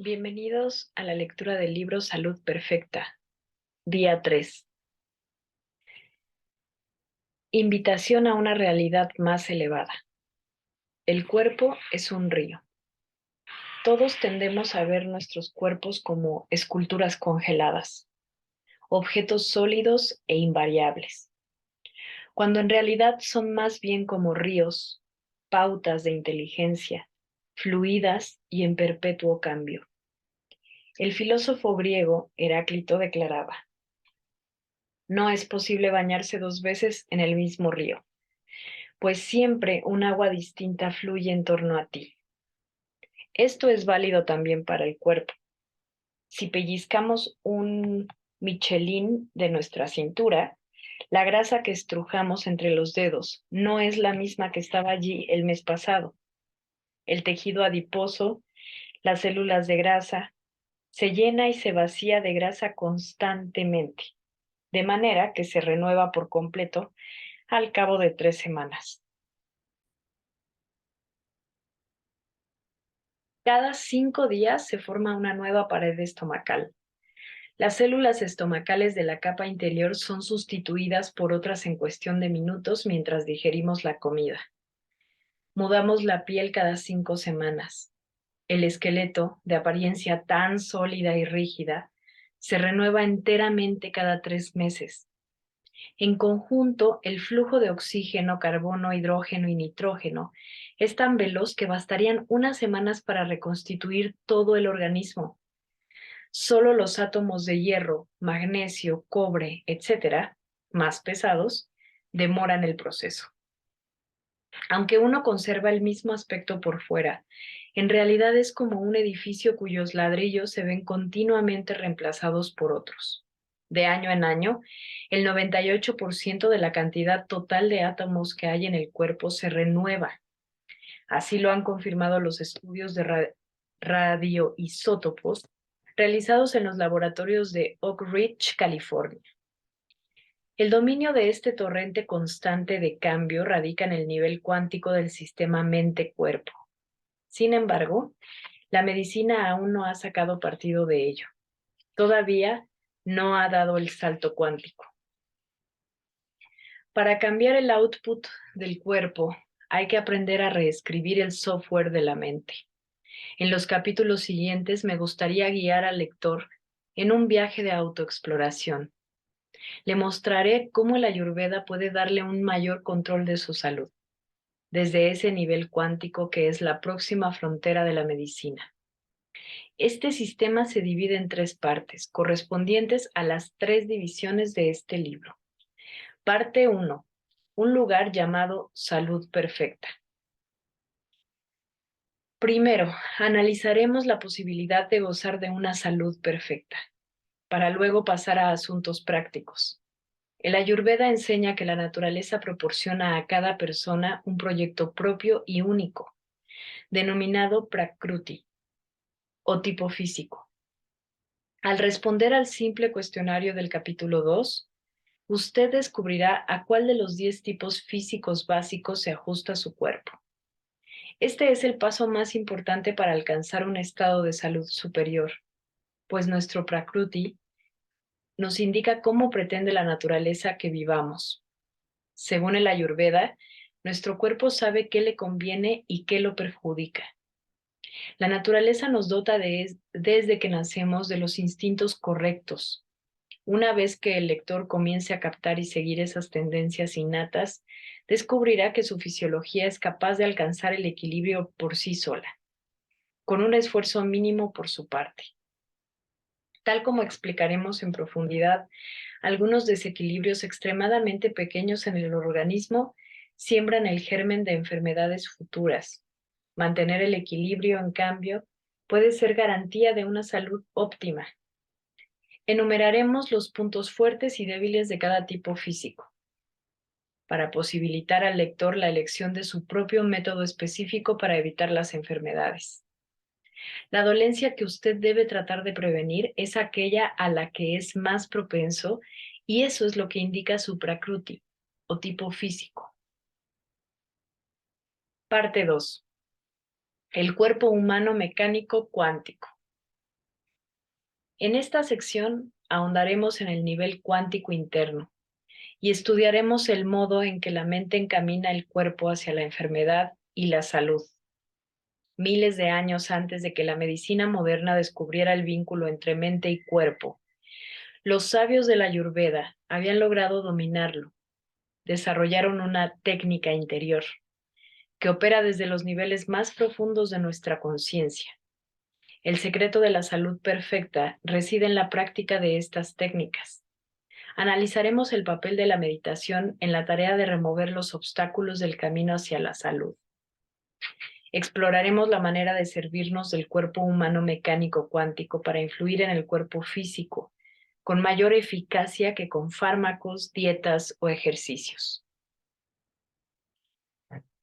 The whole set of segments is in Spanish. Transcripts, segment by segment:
Bienvenidos a la lectura del libro Salud Perfecta, día 3. Invitación a una realidad más elevada. El cuerpo es un río. Todos tendemos a ver nuestros cuerpos como esculturas congeladas, objetos sólidos e invariables, cuando en realidad son más bien como ríos, pautas de inteligencia, fluidas y en perpetuo cambio. El filósofo griego Heráclito declaraba: no es posible bañarse dos veces en el mismo río, pues siempre un agua distinta fluye en torno a ti. Esto es válido también para el cuerpo. Si pellizcamos un Michelin de nuestra cintura, la grasa que estrujamos entre los dedos no es la misma que estaba allí el mes pasado. El tejido adiposo, las células de grasa, se llena y se vacía de grasa constantemente, de manera que se renueva por completo al cabo de 3 semanas. Cada 5 días se forma una nueva pared estomacal. Las células estomacales de la capa interior son sustituidas por otras en cuestión de minutos mientras digerimos la comida. Mudamos la piel cada 5 semanas. El esqueleto, de apariencia tan sólida y rígida, se renueva enteramente cada 3 meses. En conjunto, el flujo de oxígeno, carbono, hidrógeno y nitrógeno es tan veloz que bastarían unas semanas para reconstituir todo el organismo. Solo los átomos de hierro, magnesio, cobre, etcétera, más pesados, demoran el proceso. Aunque uno conserva el mismo aspecto por fuera, en realidad es como un edificio cuyos ladrillos se ven continuamente reemplazados por otros. De año en año, el 98% de la cantidad total de átomos que hay en el cuerpo se renueva. Así lo han confirmado los estudios de radioisótopos realizados en los laboratorios de Oak Ridge, California. El dominio de este torrente constante de cambio radica en el nivel cuántico del sistema mente-cuerpo. Sin embargo, la medicina aún no ha sacado partido de ello. Todavía no ha dado el salto cuántico. Para cambiar el output del cuerpo, hay que aprender a reescribir el software de la mente. En los capítulos siguientes me gustaría guiar al lector en un viaje de autoexploración. Le mostraré cómo la Ayurveda puede darle un mayor control de su salud, desde ese nivel cuántico que es la próxima frontera de la medicina. Este sistema se divide en 3 partes, correspondientes a las 3 divisiones de este libro. Parte 1. Un lugar llamado Salud Perfecta. Primero, analizaremos la posibilidad de gozar de una salud perfecta, para luego pasar a asuntos prácticos. El Ayurveda enseña que la naturaleza proporciona a cada persona un proyecto propio y único, denominado Prakruti, o tipo físico. Al responder al simple cuestionario del capítulo 2, usted descubrirá a cuál de los 10 tipos físicos básicos se ajusta su cuerpo. Este es el paso más importante para alcanzar un estado de salud superior, pues nuestro Prakruti nos indica cómo pretende la naturaleza que vivamos. Según el Ayurveda, nuestro cuerpo sabe qué le conviene y qué lo perjudica. La naturaleza nos dota desde que nacemos de los instintos correctos. Una vez que el lector comience a captar y seguir esas tendencias innatas, descubrirá que su fisiología es capaz de alcanzar el equilibrio por sí sola, con un esfuerzo mínimo por su parte. Tal como explicaremos en profundidad, algunos desequilibrios extremadamente pequeños en el organismo siembran el germen de enfermedades futuras. Mantener el equilibrio, en cambio, puede ser garantía de una salud óptima. Enumeraremos los puntos fuertes y débiles de cada tipo físico, para posibilitar al lector la elección de su propio método específico para evitar las enfermedades. La dolencia que usted debe tratar de prevenir es aquella a la que es más propenso, y eso es lo que indica su Prakruti, o tipo físico. Parte 2. El cuerpo humano mecánico cuántico. En esta sección ahondaremos en el nivel cuántico interno y estudiaremos el modo en que la mente encamina el cuerpo hacia la enfermedad y la salud. Miles de años antes de que la medicina moderna descubriera el vínculo entre mente y cuerpo, los sabios de la Ayurveda habían logrado dominarlo. Desarrollaron una técnica interior que opera desde los niveles más profundos de nuestra conciencia. El secreto de la salud perfecta reside en la práctica de estas técnicas. Analizaremos el papel de la meditación en la tarea de remover los obstáculos del camino hacia la salud. Exploraremos la manera de servirnos del cuerpo humano mecánico cuántico para influir en el cuerpo físico, con mayor eficacia que con fármacos, dietas o ejercicios.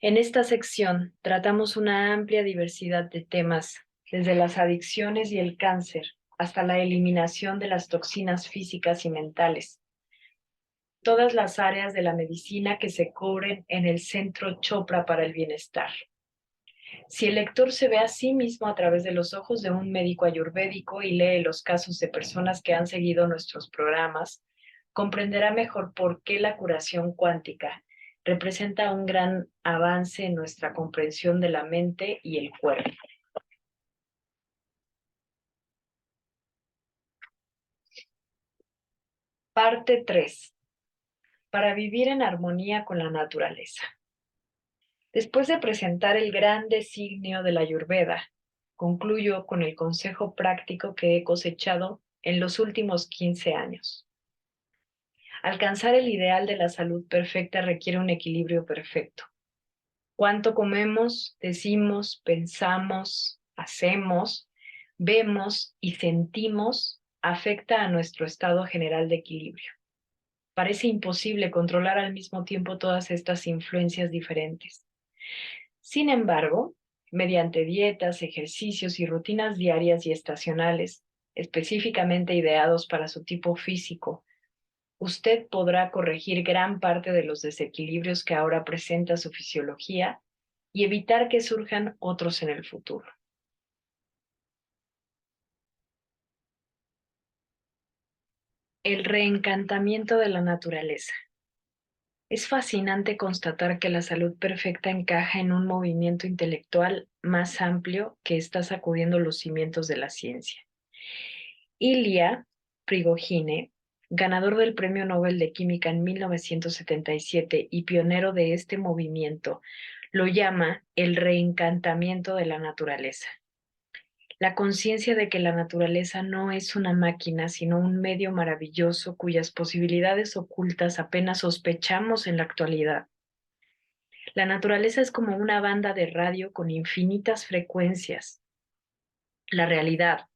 En esta sección tratamos una amplia diversidad de temas, desde las adicciones y el cáncer hasta la eliminación de las toxinas físicas y mentales. Todas las áreas de la medicina que se cubren en el Centro Chopra para el Bienestar. Si el lector se ve a sí mismo a través de los ojos de un médico ayurvédico y lee los casos de personas que han seguido nuestros programas, comprenderá mejor por qué la curación cuántica representa un gran avance en nuestra comprensión de la mente y el cuerpo. Parte 3. Para vivir en armonía con la naturaleza. Después de presentar el gran designio de la Ayurveda, concluyo con el consejo práctico que he cosechado en los últimos 15 años. Alcanzar el ideal de la salud perfecta requiere un equilibrio perfecto. Cuánto comemos, decimos, pensamos, hacemos, vemos y sentimos afecta a nuestro estado general de equilibrio. Parece imposible controlar al mismo tiempo todas estas influencias diferentes. Sin embargo, mediante dietas, ejercicios y rutinas diarias y estacionales, específicamente ideados para su tipo físico, usted podrá corregir gran parte de los desequilibrios que ahora presenta su fisiología y evitar que surjan otros en el futuro. El reencantamiento de la naturaleza. Es fascinante constatar que la salud perfecta encaja en un movimiento intelectual más amplio que está sacudiendo los cimientos de la ciencia. Ilya Prigogine, ganador del Premio Nobel de Química en 1977 y pionero de este movimiento, lo llama el reencantamiento de la naturaleza. La conciencia de que la naturaleza no es una máquina, sino un medio maravilloso cuyas posibilidades ocultas apenas sospechamos en la actualidad. La naturaleza es como una banda de radio con infinitas frecuencias. La realidad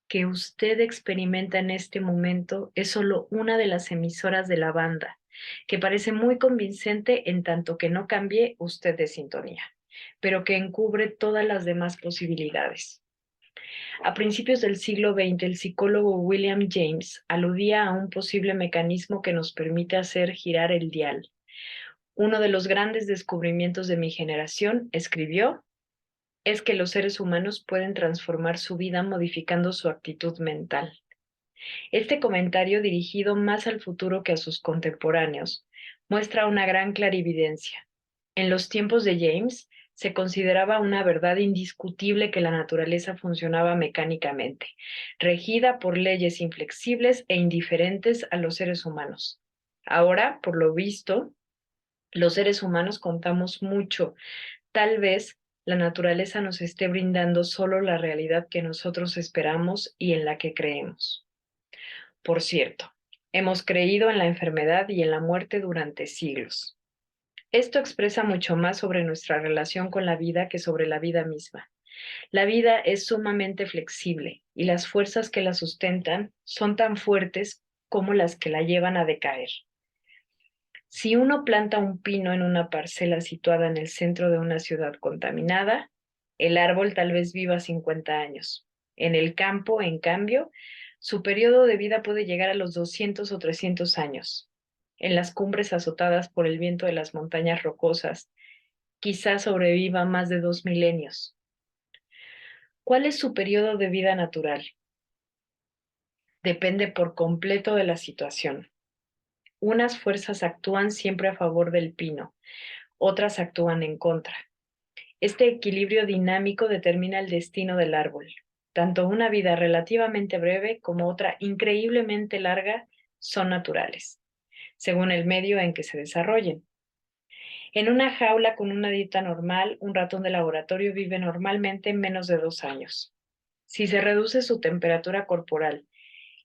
que usted experimenta en este momento es solo una de las emisoras de la banda, que parece muy convincente en tanto que no cambie usted de sintonía, pero que encubre todas las demás posibilidades. A principios del siglo XX, el psicólogo William James aludía a un posible mecanismo que nos permite hacer girar el dial. Uno de los grandes descubrimientos de mi generación, escribió, es que los seres humanos pueden transformar su vida modificando su actitud mental. Este comentario, dirigido más al futuro que a sus contemporáneos, muestra una gran clarividencia. En los tiempos de James, se consideraba una verdad indiscutible que la naturaleza funcionaba mecánicamente, regida por leyes inflexibles e indiferentes a los seres humanos. Ahora, por lo visto, los seres humanos contamos mucho. Tal vez la naturaleza nos esté brindando solo la realidad que nosotros esperamos y en la que creemos. Por cierto, hemos creído en la enfermedad y en la muerte durante siglos. Esto expresa mucho más sobre nuestra relación con la vida que sobre la vida misma. La vida es sumamente flexible y las fuerzas que la sustentan son tan fuertes como las que la llevan a decaer. Si uno planta un pino en una parcela situada en el centro de una ciudad contaminada, el árbol tal vez viva 50 años. En el campo, en cambio, su periodo de vida puede llegar a los 200 o 300 años. En las cumbres azotadas por el viento de las montañas rocosas, quizás sobreviva más de 2 milenios. ¿Cuál es su periodo de vida natural? Depende por completo de la situación. Unas fuerzas actúan siempre a favor del pino, otras actúan en contra. Este equilibrio dinámico determina el destino del árbol. Tanto una vida relativamente breve como otra increíblemente larga son naturales, según el medio en que se desarrollen. En una jaula con una dieta normal, un ratón de laboratorio vive normalmente menos de 2 años. Si se reduce su temperatura corporal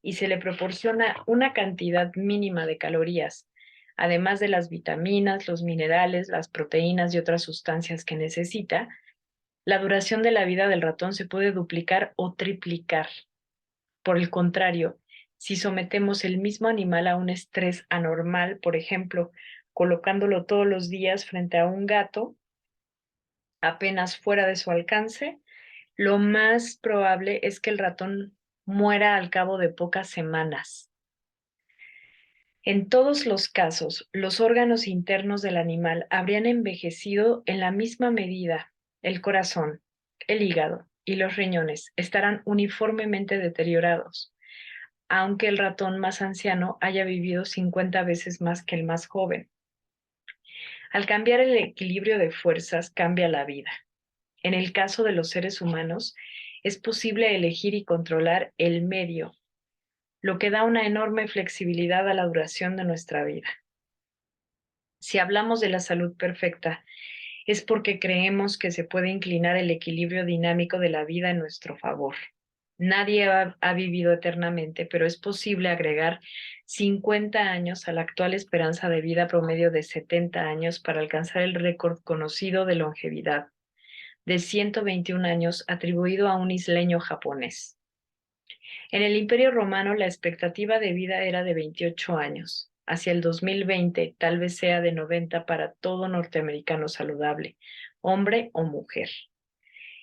y se le proporciona una cantidad mínima de calorías, además de las vitaminas, los minerales, las proteínas y otras sustancias que necesita, la duración de la vida del ratón se puede duplicar o triplicar. Por el contrario, si sometemos el mismo animal a un estrés anormal, por ejemplo, colocándolo todos los días frente a un gato, apenas fuera de su alcance, lo más probable es que el ratón muera al cabo de pocas semanas. En todos los casos, los órganos internos del animal habrían envejecido en la misma medida. El corazón, el hígado y los riñones estarán uniformemente deteriorados, aunque el ratón más anciano haya vivido 50 veces más que el más joven. Al cambiar el equilibrio de fuerzas, cambia la vida. En el caso de los seres humanos, es posible elegir y controlar el medio, lo que da una enorme flexibilidad a la duración de nuestra vida. Si hablamos de la salud perfecta, es porque creemos que se puede inclinar el equilibrio dinámico de la vida en nuestro favor. Nadie ha vivido eternamente, pero es posible agregar 50 años a la actual esperanza de vida promedio de 70 años para alcanzar el récord conocido de longevidad de 121 años atribuido a un isleño japonés. En el Imperio Romano la expectativa de vida era de 28 años. Hacia el 2020 tal vez sea de 90 para todo norteamericano saludable, hombre o mujer.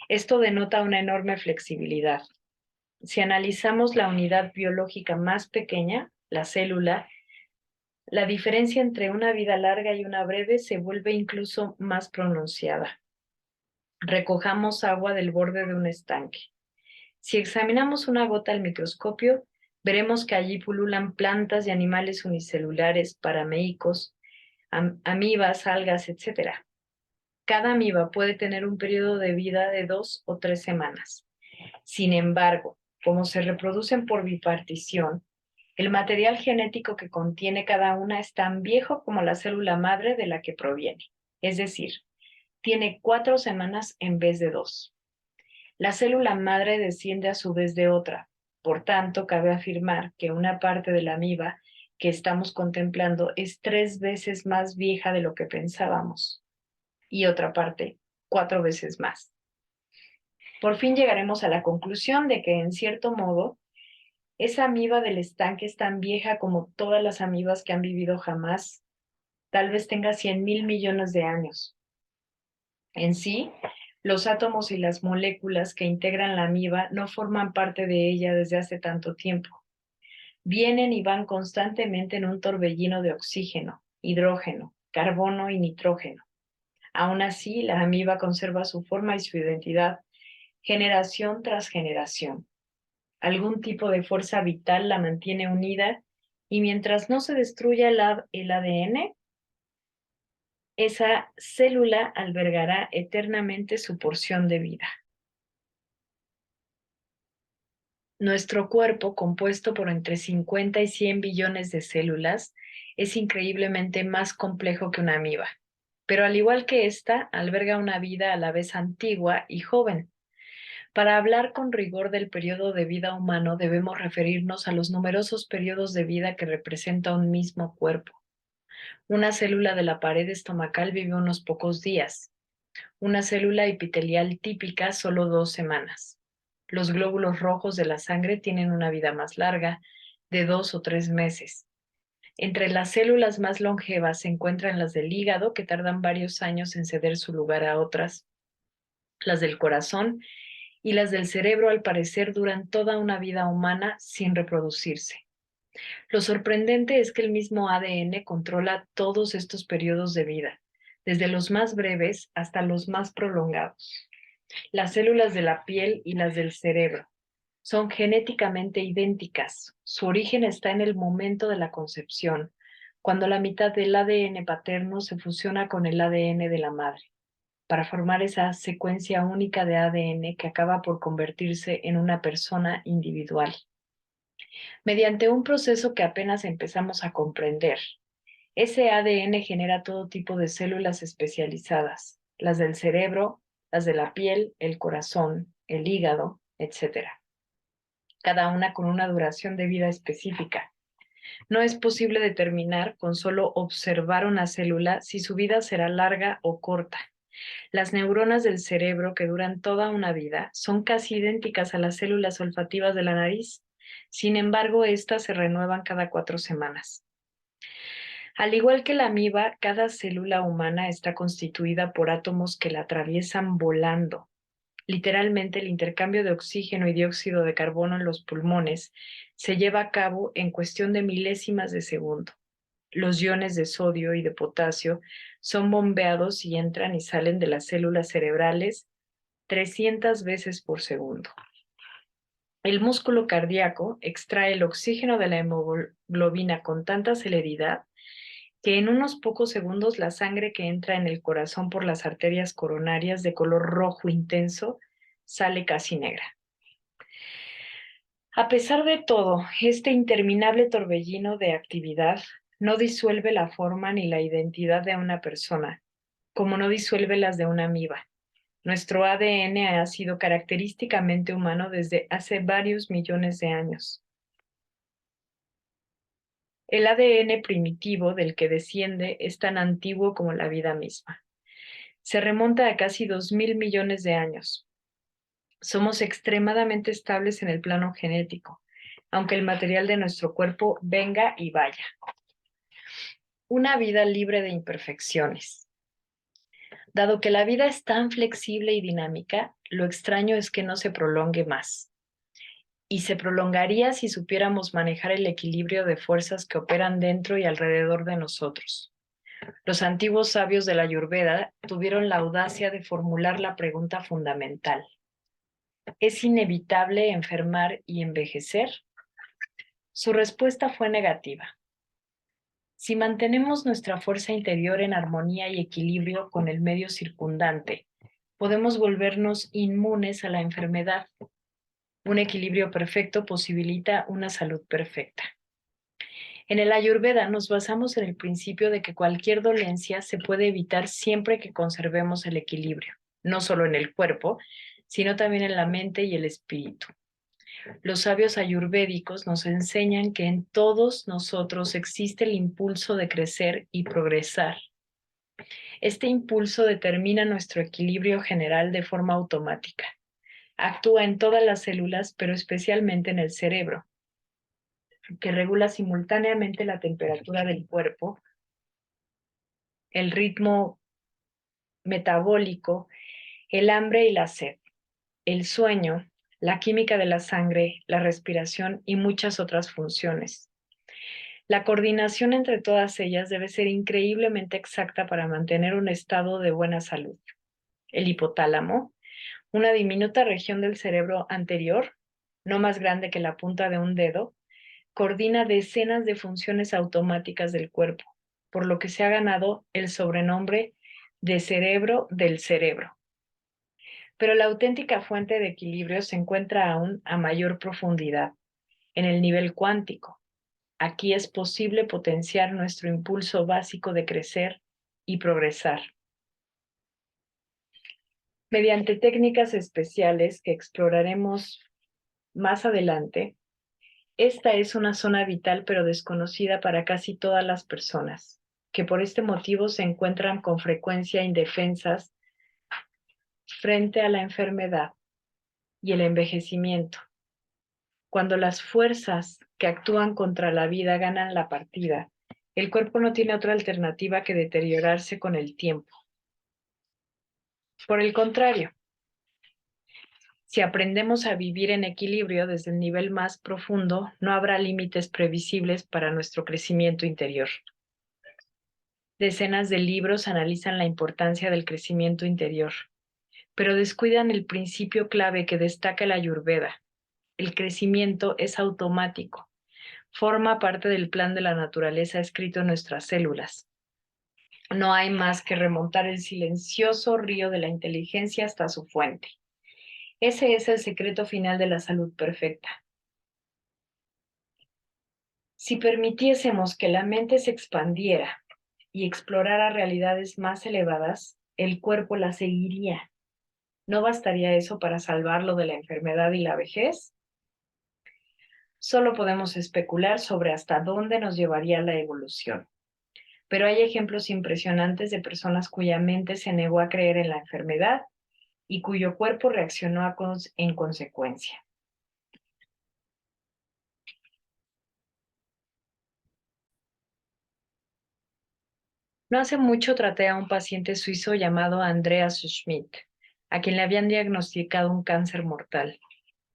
Esto denota una enorme flexibilidad. Si analizamos la unidad biológica más pequeña, la célula, la diferencia entre una vida larga y una breve se vuelve incluso más pronunciada. Recojamos agua del borde de un estanque. Si examinamos una gota al microscopio, veremos que allí pululan plantas y animales unicelulares, parameicos, amibas, algas, etc. Cada amiba puede tener un periodo de vida de 2 o 3 semanas. Sin embargo, como se reproducen por bipartición, el material genético que contiene cada una es tan viejo como la célula madre de la que proviene. Es decir, tiene 4 semanas en vez de 2. La célula madre desciende a su vez de otra. Por tanto, cabe afirmar que una parte de la amiba que estamos contemplando es 3 veces más vieja de lo que pensábamos y otra parte 4 veces más. Por fin llegaremos a la conclusión de que, en cierto modo, esa amiba del estanque es tan vieja como todas las amibas que han vivido jamás. Tal vez tenga 100.000 millones de años. En sí, los átomos y las moléculas que integran la amiba no forman parte de ella desde hace tanto tiempo. Vienen y van constantemente en un torbellino de oxígeno, hidrógeno, carbono y nitrógeno. Aún así, la amiba conserva su forma y su identidad generación tras generación. Algún tipo de fuerza vital la mantiene unida y mientras no se destruya el ADN, esa célula albergará eternamente su porción de vida. Nuestro cuerpo, compuesto por entre 50 y 100 billones de células, es increíblemente más complejo que una amiba, pero al igual que esta, alberga una vida a la vez antigua y joven. Para hablar con rigor del periodo de vida humano, debemos referirnos a los numerosos periodos de vida que representa un mismo cuerpo. Una célula de la pared estomacal vive unos pocos días. Una célula epitelial típica solo 2 semanas. Los glóbulos rojos de la sangre tienen una vida más larga, de 2 o 3 meses. Entre las células más longevas se encuentran las del hígado, que tardan varios años en ceder su lugar a otras, las del corazón y las del cerebro, al parecer, duran toda una vida humana sin reproducirse. Lo sorprendente es que el mismo ADN controla todos estos periodos de vida, desde los más breves hasta los más prolongados. Las células de la piel y las del cerebro, Son genéticamente idénticas. Su origen está en el momento de la concepción, cuando la mitad del ADN paterno se fusiona con el ADN de la madre, para formar esa secuencia única de ADN que acaba por convertirse en una persona individual. Mediante un proceso que apenas empezamos a comprender, ese ADN genera todo tipo de células especializadas, las del cerebro, las de la piel, el corazón, el hígado, etcétera, cada una con una duración de vida específica. No es posible determinar con solo observar una célula si su vida será larga o corta. Las neuronas del cerebro que duran toda una vida son casi idénticas a las células olfativas de la nariz. Sin embargo, estas se renuevan cada 4 semanas. Al igual que la amiba, cada célula humana está constituida por átomos que la atraviesan volando. Literalmente, el intercambio de oxígeno y dióxido de carbono en los pulmones se lleva a cabo en cuestión de milésimas de segundo. Los iones de sodio y de potasio son bombeados y entran y salen de las células cerebrales 300 veces por segundo. El músculo cardíaco extrae el oxígeno de la hemoglobina con tanta celeridad que en unos pocos segundos la sangre que entra en el corazón por las arterias coronarias de color rojo intenso sale casi negra. A pesar de todo, este interminable torbellino de actividad no disuelve la forma ni la identidad de una persona, como no disuelve las de una amiba. Nuestro ADN ha sido característicamente humano desde hace varios millones de años. El ADN primitivo del que desciende es tan antiguo como la vida misma. Se remonta a casi 2.000 millones de años. Somos extremadamente estables en el plano genético, aunque el material de nuestro cuerpo venga y vaya. Una vida libre de imperfecciones. Dado que la vida es tan flexible y dinámica, lo extraño es que no se prolongue más. Y se prolongaría si supiéramos manejar el equilibrio de fuerzas que operan dentro y alrededor de nosotros. Los antiguos sabios de la Ayurveda tuvieron la audacia de formular la pregunta fundamental: ¿es inevitable enfermar y envejecer? Su respuesta fue negativa. Si mantenemos nuestra fuerza interior en armonía y equilibrio con el medio circundante, podemos volvernos inmunes a la enfermedad. Un equilibrio perfecto posibilita una salud perfecta. En el Ayurveda nos basamos en el principio de que cualquier dolencia se puede evitar siempre que conservemos el equilibrio, no solo en el cuerpo, sino también en la mente y el espíritu. Los sabios ayurvédicos nos enseñan que en todos nosotros existe el impulso de crecer y progresar. Este impulso determina nuestro equilibrio general de forma automática. Actúa en todas las células, pero especialmente en el cerebro, que regula simultáneamente la temperatura del cuerpo, el ritmo metabólico, el hambre y la sed, el sueño, la química de la sangre, la respiración y muchas otras funciones. La coordinación entre todas ellas debe ser increíblemente exacta para mantener un estado de buena salud. El hipotálamo, una diminuta región del cerebro anterior, no más grande que la punta de un dedo, coordina decenas de funciones automáticas del cuerpo, por lo que se ha ganado el sobrenombre de cerebro del cerebro. Pero la auténtica fuente de equilibrio se encuentra aún a mayor profundidad, en el nivel cuántico. Aquí es posible potenciar nuestro impulso básico de crecer y progresar. Mediante técnicas especiales que exploraremos más adelante, esta es una zona vital pero desconocida para casi todas las personas, que por este motivo se encuentran con frecuencia indefensas frente a la enfermedad y el envejecimiento. Cuando las fuerzas que actúan contra la vida ganan la partida, el cuerpo no tiene otra alternativa que deteriorarse con el tiempo. Por el contrario, si aprendemos a vivir en equilibrio desde el nivel más profundo, no habrá límites previsibles para nuestro crecimiento interior. Decenas de libros analizan la importancia del crecimiento interior, pero descuidan el principio clave que destaca la Ayurveda. El crecimiento es automático, forma parte del plan de la naturaleza escrito en nuestras células. No hay más que remontar el silencioso río de la inteligencia hasta su fuente. Ese es el secreto final de la salud perfecta. Si permitiésemos que la mente se expandiera y explorara realidades más elevadas, el cuerpo la seguiría. ¿No bastaría eso para salvarlo de la enfermedad y la vejez? Solo podemos especular sobre hasta dónde nos llevaría la evolución. Pero hay ejemplos impresionantes de personas cuya mente se negó a creer en la enfermedad y cuyo cuerpo reaccionó en consecuencia. No hace mucho traté a un paciente suizo llamado Andreas Schmidt, a quien le habían diagnosticado un cáncer mortal.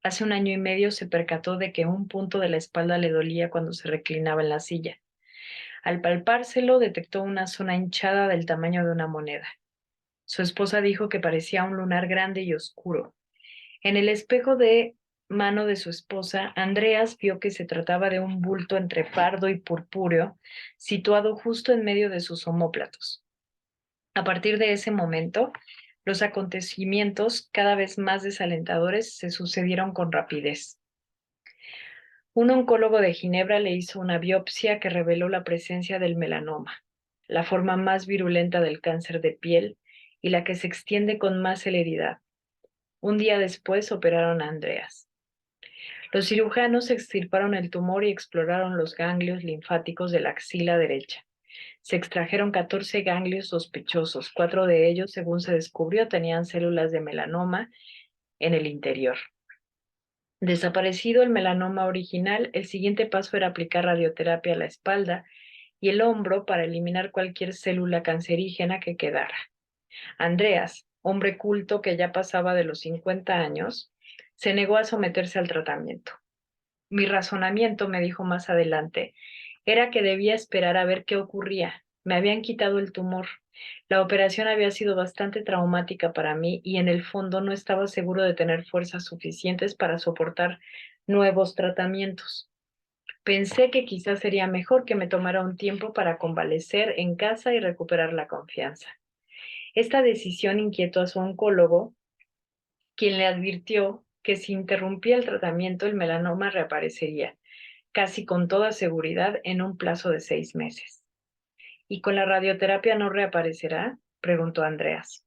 Hace 1 año y medio se percató de que un punto de la espalda le dolía cuando se reclinaba en la silla. Al palpárselo, detectó una zona hinchada del tamaño de una moneda. Su esposa dijo que parecía un lunar grande y oscuro. En el espejo de mano de su esposa, Andreas vio que se trataba de un bulto entre pardo y purpúreo, situado justo en medio de sus omóplatos. A partir de ese momento, los acontecimientos, cada vez más desalentadores, se sucedieron con rapidez. Un oncólogo de Ginebra le hizo una biopsia que reveló la presencia del melanoma, la forma más virulenta del cáncer de piel y la que se extiende con más celeridad. Un día después operaron a Andreas. Los cirujanos extirparon el tumor y exploraron los ganglios linfáticos de la axila derecha. Se extrajeron 14 ganglios sospechosos. 4 de ellos, según se descubrió, tenían células de melanoma en el interior. Desaparecido el melanoma original, el siguiente paso era aplicar radioterapia a la espalda y el hombro para eliminar cualquier célula cancerígena que quedara. Andreas, hombre culto que ya pasaba de los 50 años, se negó a someterse al tratamiento. Mi razonamiento, me dijo más adelante, era que debía esperar a ver qué ocurría. Me habían quitado el tumor. La operación había sido bastante traumática para mí y en el fondo no estaba seguro de tener fuerzas suficientes para soportar nuevos tratamientos. Pensé que quizás sería mejor que me tomara un tiempo para convalecer en casa y recuperar la confianza. Esta decisión inquietó a su oncólogo, quien le advirtió que si interrumpía el tratamiento el melanoma reaparecería, casi con toda seguridad, en un plazo de 6 meses. ¿Y con la radioterapia no reaparecerá?, preguntó Andreas.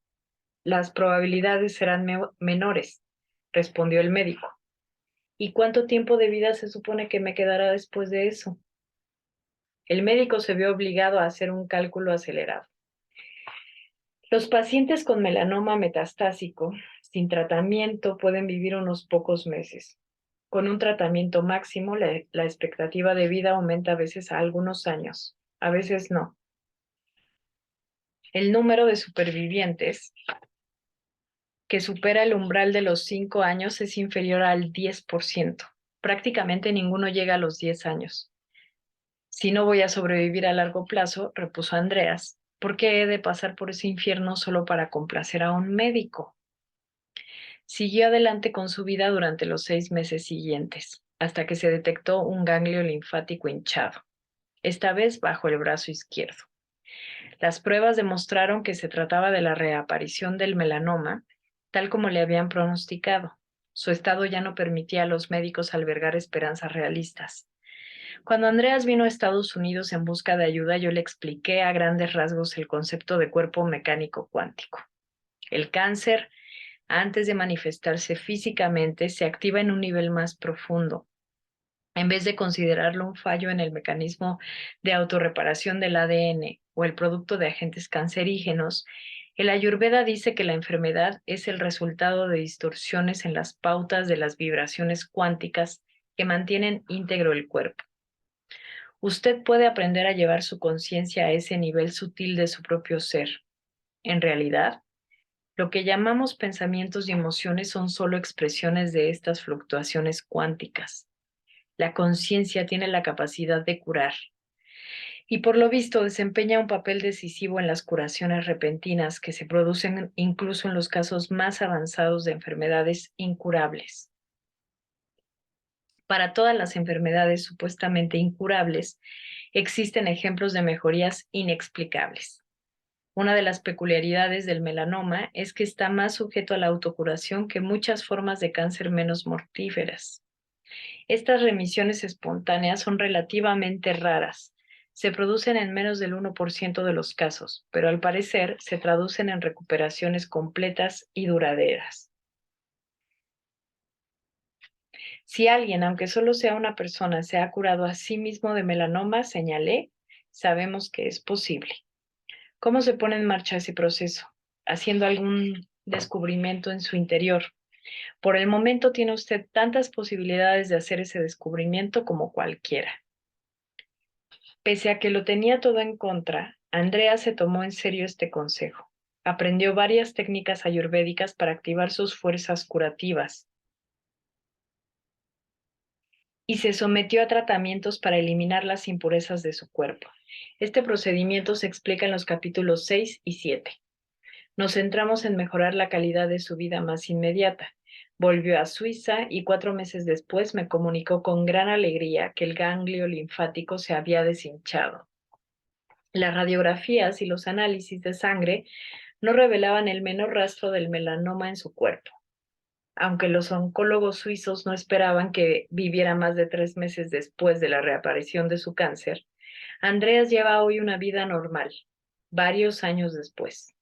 Las probabilidades serán menores, respondió el médico. ¿Y cuánto tiempo de vida se supone que me quedará después de eso? El médico se vio obligado a hacer un cálculo acelerado. Los pacientes con melanoma metastásico sin tratamiento pueden vivir unos pocos meses. Con un tratamiento máximo, la expectativa de vida aumenta a veces a algunos años, a veces no. El número de supervivientes que supera el umbral de los 5 años es inferior al 10%. Prácticamente ninguno llega a los 10 años. Si no voy a sobrevivir a largo plazo, repuso Andreas, ¿por qué he de pasar por ese infierno solo para complacer a un médico? Siguió adelante con su vida durante los 6 meses siguientes, hasta que se detectó un ganglio linfático hinchado, esta vez bajo el brazo izquierdo. Las pruebas demostraron que se trataba de la reaparición del melanoma, tal como le habían pronosticado. Su estado ya no permitía a los médicos albergar esperanzas realistas. Cuando Andreas vino a Estados Unidos en busca de ayuda, yo le expliqué a grandes rasgos el concepto de cuerpo mecánico cuántico. El cáncer, antes de manifestarse físicamente, se activa en un nivel más profundo. En vez de considerarlo un fallo en el mecanismo de autorreparación del ADN o el producto de agentes cancerígenos, el Ayurveda dice que la enfermedad es el resultado de distorsiones en las pautas de las vibraciones cuánticas que mantienen íntegro el cuerpo. Usted puede aprender a llevar su conciencia a ese nivel sutil de su propio ser. En realidad, lo que llamamos pensamientos y emociones son solo expresiones de estas fluctuaciones cuánticas. La conciencia tiene la capacidad de curar y por lo visto desempeña un papel decisivo en las curaciones repentinas que se producen incluso en los casos más avanzados de enfermedades incurables. Para todas las enfermedades supuestamente incurables, existen ejemplos de mejorías inexplicables. Una de las peculiaridades del melanoma es que está más sujeto a la autocuración que muchas formas de cáncer menos mortíferas. Estas remisiones espontáneas son relativamente raras. Se producen en menos del 1% de los casos, pero al parecer se traducen en recuperaciones completas y duraderas. Si alguien, aunque solo sea una persona, se ha curado a sí mismo de melanoma, señalé, sabemos que es posible. ¿Cómo se pone en marcha ese proceso? Haciendo algún descubrimiento en su interior. Por el momento tiene usted tantas posibilidades de hacer ese descubrimiento como cualquiera. Pese a que lo tenía todo en contra, Andrea se tomó en serio este consejo. Aprendió varias técnicas ayurvédicas para activar sus fuerzas curativas y se sometió a tratamientos para eliminar las impurezas de su cuerpo. Este procedimiento se explica en los capítulos 6 y 7. Nos centramos en mejorar la calidad de su vida más inmediata. Volvió a Suiza y 4 meses después me comunicó con gran alegría que el ganglio linfático se había deshinchado. Las radiografías y los análisis de sangre no revelaban el menor rastro del melanoma en su cuerpo. Aunque los oncólogos suizos no esperaban que viviera más de 3 meses después de la reaparición de su cáncer, Andreas lleva hoy una vida normal, varios años después.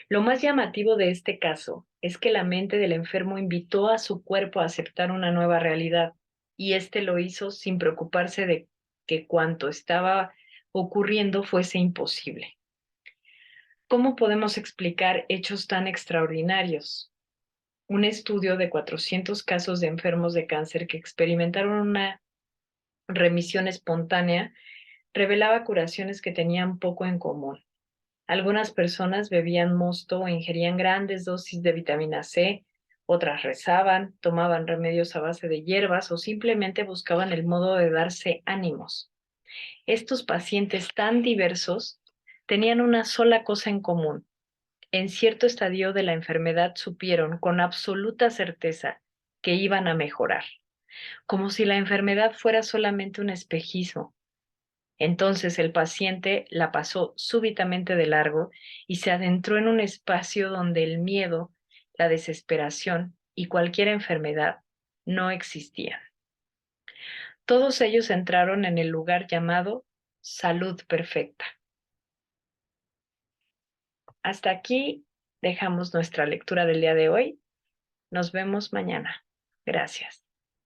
Lo más llamativo de este caso es que la mente del enfermo invitó a su cuerpo a aceptar una nueva realidad, y éste lo hizo sin preocuparse de que cuanto estaba ocurriendo fuese imposible. ¿Cómo podemos explicar hechos tan extraordinarios? Un estudio de 400 casos de enfermos de cáncer que experimentaron una remisión espontánea revelaba curaciones que tenían poco en común. Algunas personas bebían mosto o ingerían grandes dosis de vitamina C, otras rezaban, tomaban remedios a base de hierbas o simplemente buscaban el modo de darse ánimos. Estos pacientes tan diversos tenían una sola cosa en común. En cierto estadio de la enfermedad supieron con absoluta certeza que iban a mejorar, como si la enfermedad fuera solamente un espejismo. Entonces el paciente la pasó súbitamente de largo y se adentró en un espacio donde el miedo, la desesperación y cualquier enfermedad no existían. Todos ellos entraron en el lugar llamado salud perfecta. Hasta aquí dejamos nuestra lectura del día de hoy. Nos vemos mañana. Gracias.